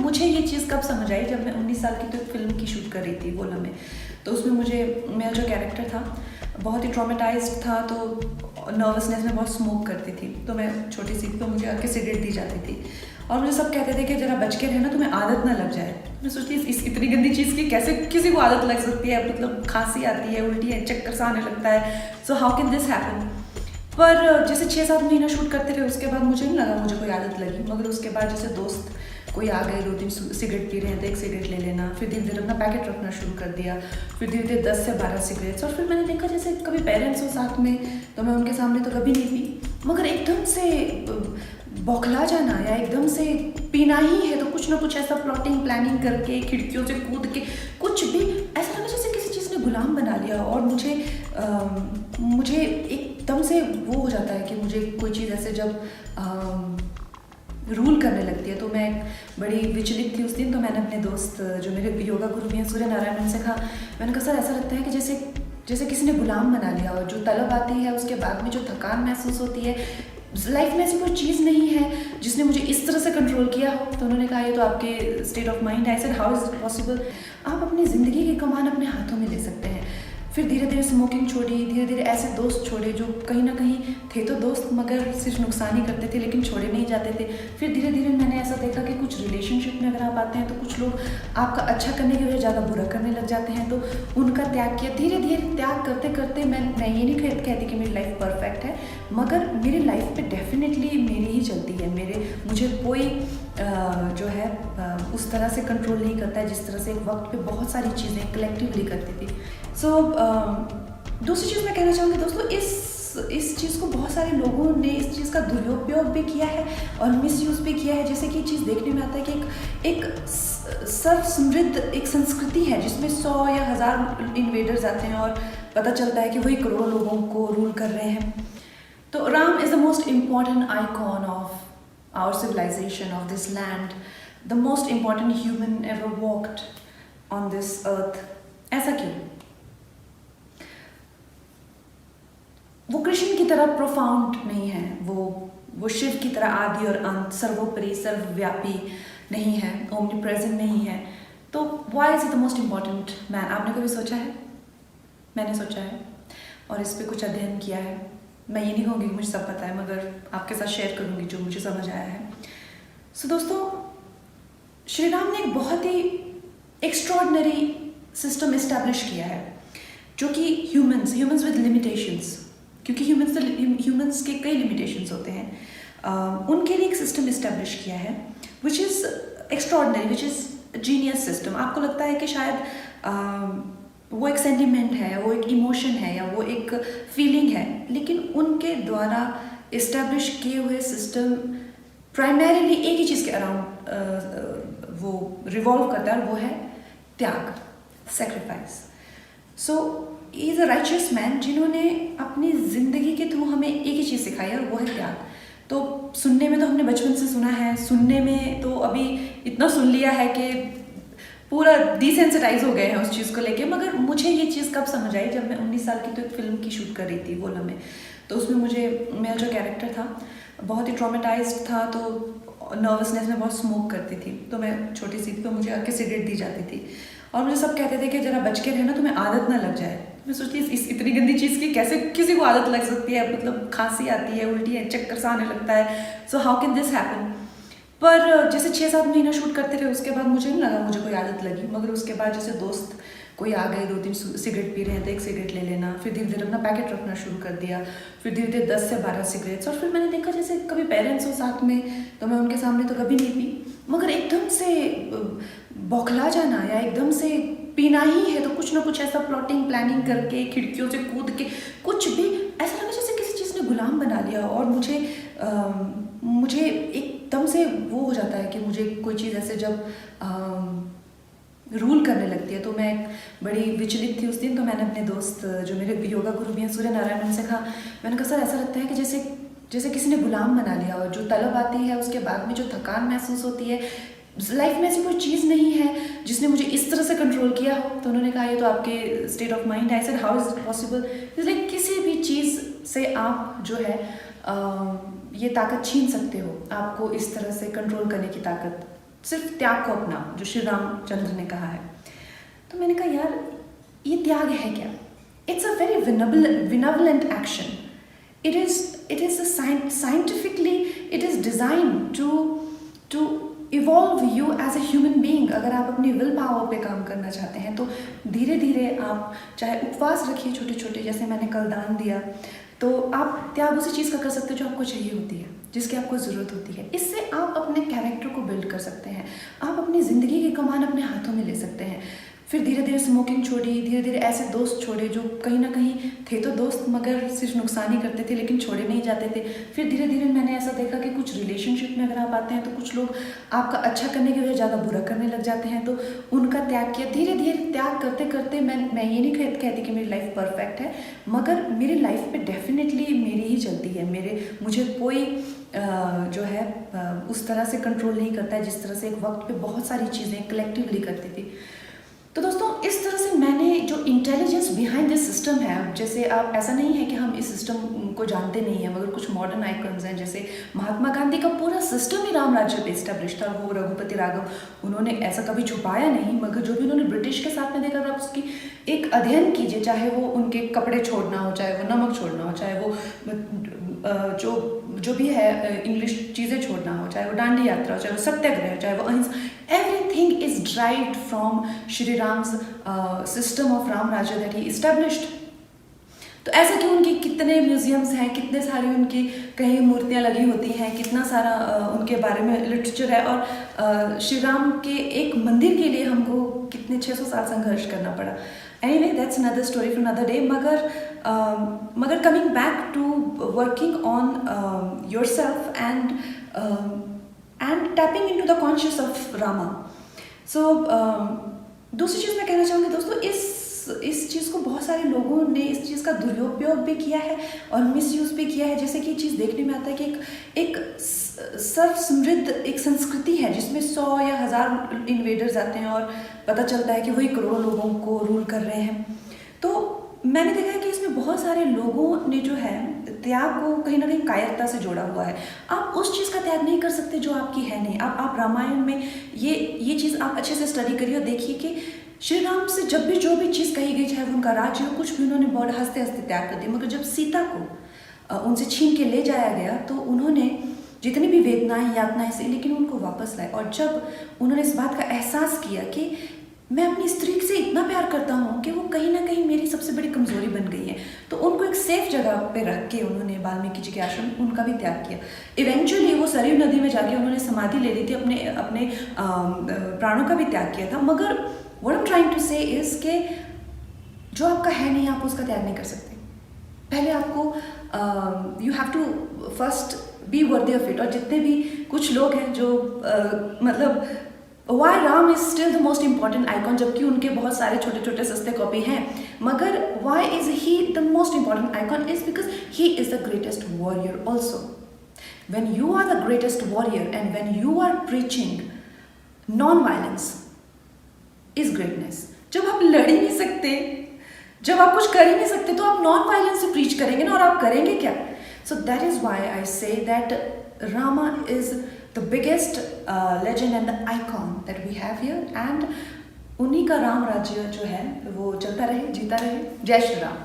मुझे ये चीज़ कब समझ आई, जब मैं 19 साल की तो एक फिल्म की शूट कर रही थी वोला में। तो उसमें मेरा जो कैरेक्टर था बहुत ही ट्रॉमेटाइज्ड था, तो नर्वसनेस में बहुत स्मोक करती थी। तो मैं छोटी सी तो मुझे आके सिगरेट दी जाती थी और मुझे सब कहते थे कि जरा बच के रहना, तुम्हें आदत ना लग जाए। मैं सोचती इस इतनी गंदी चीज़ की कैसे किसी को आदत लग सकती है, मतलब खांसी आती है, उल्टी है, चक्कर सा आने लगता है, so how can this happen. पर जैसे 6-7 महीना शूट करते रहे, उसके बाद मुझे नहीं लगा मुझे कोई आदत लगी। मगर उसके बाद जैसे दोस्त कोई आ गए, 2-3 सिगरेट पी रहे हैं तो एक सिगरेट ले लेना, फिर धीरे धीरे अपना पैकेट रखना शुरू कर दिया, फिर धीरे धीरे 10 से 12 सिगरेट्स। और फिर मैंने देखा जैसे कभी पेरेंट्स हो साथ में तो मैं उनके सामने तो कभी नहीं पी, मगर एकदम से बौखला जाना या एकदम से पीना ही है तो कुछ ना कुछ ऐसा प्लॉटिंग प्लानिंग करके खिड़कियों से कूद के कुछ भी ऐसा लगा जैसे किसी चीज़ ने गुलाम बना लिया। और मुझे एकदम से वो हो जाता है कि मुझे कोई चीज़ ऐसे जब रूल करने लगती है। तो मैं बड़ी विचलित थी उस दिन। तो मैंने अपने दोस्त जो मेरे योगा गुरु भी हैं सूर्य नारायण, उनसे कहा, मैंने कहा सर ऐसा लगता है कि जैसे किसी ने गुलाम बना लिया हो। जो तलब आती है उसके बाद में जो थकान महसूस होती है, लाइफ में ऐसी कोई चीज़ नहीं है जिसने मुझे इस तरह से कंट्रोल किया हो। तो उन्होंने कहा ये तो आपके स्टेट ऑफ माइंड है। I said how is it possible. आप अपनी ज़िंदगी की कमान अपने हाथों में ले सकते हैं। फिर धीरे धीरे स्मोकिंग छोड़ी, धीरे धीरे ऐसे दोस्त छोड़े जो कहीं ना कहीं थे तो दोस्त मगर सिर्फ नुकसान ही करते थे, लेकिन छोड़े नहीं जाते थे। फिर धीरे धीरे मैंने ऐसा देखा कि कुछ रिलेशनशिप में अगर आप आते हैं तो कुछ लोग आपका अच्छा करने की वजह ज़्यादा बुरा करने लग जाते हैं। तो उनका त्याग किया। धीरे धीरे त्याग करते करते मैं ये नहीं कहती कि मेरी लाइफ परफेक्ट है, मगर मेरी लाइफ पे डेफिनेटली मेरी ही चलती है। मुझे कोई जो है उस तरह से कंट्रोल नहीं करता है जिस तरह से एक वक्त पे बहुत सारी चीज़ें कलेक्टिवली करती थी। सो दूसरी चीज़ मैं कहना चाहूँगी दोस्तों, इस चीज़ को बहुत सारे लोगों ने इस चीज़ का दुरुपयोग भी किया है और मिसयूज़ भी किया है। जैसे कि चीज़ देखने में आता है कि एक सर्व समृद्ध एक संस्कृति है जिसमें 100 या 1000 इन्वेडर्स आते हैं और पता चलता है कि वही करोड़ों लोगों को रूल कर रहे हैं। तो Ram is the most important icon of our civilization, of this land, the most important human ever walked on this earth. ऐसा क्यों? वो कृष्ण की तरह प्रोफाउंड नहीं है, वो शिव की तरह आदि और अंत, सर्वोपरि सर्वव्यापी नहीं है, ओमनी प्रेजेंट नहीं है। तो why is it the most important man? आपने कभी सोचा है? मैंने सोचा है और इस पर कुछ अध्ययन किया है। मैं ये नहीं कहूँगी कि मुझे सब पता है, मगर आपके साथ शेयर करूँगी जो मुझे समझ आया है। सो दोस्तों, श्री राम ने एक बहुत ही एक्स्ट्रॉर्डनरी सिस्टम इस्टेब्लिश किया है जो कि ह्यूमंस विद लिमिटेशंस, क्योंकि ह्यूमंस के कई लिमिटेशंस होते हैं, उनके लिए एक सिस्टम इस्टेब्लिश किया है which is extraordinary, which is genius system. आपको लगता है कि शायद वो एक सेंटिमेंट है, वो एक इमोशन है या वो एक फीलिंग है, लेकिन उनके द्वारा इस्टेब्लिश किए हुए सिस्टम प्राइमरीली एक ही चीज़ के अराउंड वो रिवॉल्व करता है और वो है त्याग, sacrifice. So he is a righteous man जिन्होंने अपनी ज़िंदगी के थ्रू हमें एक ही चीज़ सिखाई है और वो है त्याग। तो सुनने में तो हमने बचपन से सुना है, सुनने में तो अभी इतना सुन लिया है कि पूरा डिसेंसिटाइज हो गए हैं उस चीज़ को लेके। मगर मुझे ये चीज़ कब समझ आई, जब मैं 19 साल की तो एक फिल्म की शूट कर रही थी वोला में। तो उसमें मेरा जो कैरेक्टर था बहुत ही ट्रॉमेटाइज्ड था, तो नर्वसनेस में बहुत स्मोक करती थी। तो मैं छोटी सी थी तो मुझे आके सिगरेट दी जाती थी और मुझे सब कहते थे कि जरा बच के रहना, तुम्हें आदत ना लग जाए। मैं सोचती इस इतनी गंदी चीज़ की कैसे किसी को आदत लग सकती है, मतलब खांसी आती है, उल्टी है, चक्कर सा आने लगता है, so how can this happen. पर जैसे 6-7 महीना शूट करते रहे, उसके बाद मुझे नहीं लगा मुझे कोई आदत लगी। मगर उसके बाद जैसे दोस्त कोई आ गए, 2-3 सिगरेट पी रहे हैं तो एक सिगरेट ले लेना, फिर धीरे धीरे अपना पैकेट रखना शुरू कर दिया, फिर धीरे धीरे 10 से 12 सिगरेट्स। और फिर मैंने देखा जैसे कभी पेरेंट्स हो साथ में तो मैं उनके सामने तो कभी नहीं पी, मगर एकदम से बौखला जाना या एकदम से पीना ही है तो कुछ ना कुछ ऐसा प्लॉटिंग प्लानिंग करके खिड़कियों से कूद के कुछ भी ऐसा लगा जैसे किसी चीज़ ने गुलाम बना लिया। और मुझे एकदम से वो हो जाता है कि मुझे कोई चीज़ ऐसे जब रूल करने लगती है। तो मैं बड़ी विचलित थी उस दिन। तो मैंने अपने दोस्त जो मेरे योगा गुरु भी हैं सूर्य नारायण, उनसे कहा, मैंने कहा सर ऐसा लगता है कि जैसे किसी ने गुलाम बना लिया हो। जो तलब आती है उसके बाद में जो थकान महसूस होती है, लाइफ में ऐसी कोई चीज़ नहीं है जिसने मुझे इस तरह से कंट्रोल किया हो। तो उन्होंने कहा ये तो आपके स्टेट ऑफ माइंड है। I said how is it possible. Like किसी भी चीज़ से आप जो है ये ताकत छीन सकते हो, आपको इस तरह से कंट्रोल करने की ताकत। सिर्फ त्याग को अपना, जो श्री रामचंद्र ने कहा है। तो मैंने कहा यार ये त्याग है क्या? It's a very benevolent action. It is a scientifically it is designed to evolve you as a human being. अगर आप अपनी विल पावर पे काम करना चाहते हैं तो धीरे धीरे आप चाहे उपवास रखिए छोटे छोटे, जैसे मैंने कल दान दिया, तो आप त्याग उसी चीज़ का कर सकते हो जो आपको चाहिए होती है, जिसकी आपको ज़रूरत होती है. इससे आप अपने कैरेक्टर को बिल्ड कर सकते हैं, आप अपनी ज़िंदगी की कमान अपने हाथों में ले सकते हैं. फिर धीरे धीरे स्मोकिंग छोड़ी, धीरे धीरे ऐसे दोस्त छोड़े जो कहीं ना कहीं थे तो दोस्त मगर सिर्फ नुकसान ही करते थे लेकिन छोड़े नहीं जाते थे. फिर धीरे धीरे मैंने ऐसा देखा कि कुछ रिलेशनशिप में अगर आप आते हैं तो कुछ लोग आपका अच्छा करने की वजह ज़्यादा बुरा करने लग जाते हैं, तो उनका त्याग किया. धीरे धीरे त्याग करते करते मैं ये नहीं कहती कि मेरी लाइफ परफेक्ट है, मगर मेरी लाइफ पे डेफिनेटली मेरी ही चलती है. मुझे कोई जो है उस तरह से कंट्रोल नहीं करता है जिस तरह से एक वक्त पे बहुत सारी चीज़ें कलेक्टिवली करती थी. तो दोस्तों इस तरह से मैंने जो इंटेलिजेंस बिहाइंड दिस सिस्टम है, जैसे आप ऐसा नहीं है कि हम इस सिस्टम को जानते नहीं हैं, मगर कुछ मॉडर्न आइकन्स हैं, जैसे महात्मा गांधी का पूरा सिस्टम ही राम राज्य पे एस्टेब्लिश था. वो रघुपति राघव उन्होंने ऐसा कभी छुपाया नहीं, मगर जो भी उन्होंने ब्रिटिश के साथ में देखा, अगर आप उसकी एक अध्ययन कीजिए, चाहे वो उनके कपड़े छोड़ना हो, चाहे वो नमक छोड़ना हो, चाहे वो जो भी है इंग्लिश चीज़ें छोड़ना हो, चाहे वो दांडी यात्रा हो, चाहे वो सत्याग्रह, चाहे वो अहिंसा, everything is derived from Shri Ram's system of Ram राज्य दैट ही इस्टेब्लिश्ड. तो ऐसा कि उनके कितने म्यूजियम्स हैं, कितने सारी उनकी कहीं मूर्तियाँ लगी होती हैं, कितना सारा उनके बारे में लिटरेचर है, और श्री राम के एक मंदिर के लिए हमको कितने 600 साल संघर्ष करना पड़ा. Anyway, that's another story for another day. मगर coming back to working on yourself and tapping into the conscious of Rama. So दूसरी चीज़ मैं कहना चाहूँगी दोस्तों, इस चीज़ को बहुत सारे लोगों ने इस चीज़ का दुरुपयोग भी किया है और मिसयूज़ भी किया है. जैसे कि चीज़ देखने में आता है कि एक सर्व समृद्ध एक संस्कृति है जिसमें 100 या 1000 इन्वेडर्स आते हैं और पता चलता है कि वही करोड़ों लोगों को रूल कर रहे हैं. तो मैंने देखा है कि इसमें बहुत सारे लोगों ने जो है त्याग को कहीं ना कहीं कायरता से जोड़ा हुआ है. आप उस चीज़ का त्याग नहीं कर सकते जो आपकी है नहीं. आप रामायण में ये चीज़ आप अच्छे से स्टडी करिए और देखिए कि श्री राम से जब भी जो भी चीज़ कही गई, चाहे वो उनका राज्य हो, कुछ भी उन्होंने बहुत हंसते हंसते त्याग कर दिया. मगर जब सीता को उनसे छीन के ले जाया गया तो उन्होंने जितनी भी वेदनाएं यातनाएं से, लेकिन उनको वापस लाए. और जब उन्होंने इस बात का एहसास किया कि मैं अपनी स्त्री से इतना प्यार करता हूँ कि वो कहीं ना कहीं मेरी सबसे बड़ी कमज़ोरी बन गई है, तो उनको एक सेफ जगह पे रख के उन्होंने वाल्मीकि जी के आश्रम उनका भी त्याग किया. इवेंचुअली वो सरयू नदी में जाके उन्होंने समाधि ले ली थी, अपने प्राणों का भी त्याग किया था. मगर what I am trying to say is के जो आपका है नहीं आप उसका त्याग नहीं कर सकते. पहले आपको you have to first be worthy of it. और जितने भी कुछ लोग हैं जो मतलब why Ram is still the most important icon, जबकि उनके बहुत सारे छोटे छोटे सस्ते कॉपी हैं, मगर why is he the most important icon is because he is the greatest warrior also. When you are the greatest warrior and when you are preaching nonviolence is greatness. जब आप लड़ ही नहीं सकते, जब आप कुछ कर ही नहीं सकते, तो आप नॉन वायलेंस से प्रीच करेंगे ना, और आप करेंगे क्या? So that is why I say that Rama is the biggest legend and the icon that we have here, and उन्हीं का राम राज्य जो है वो चलता रहे, जीता रहे. जय श्री राम.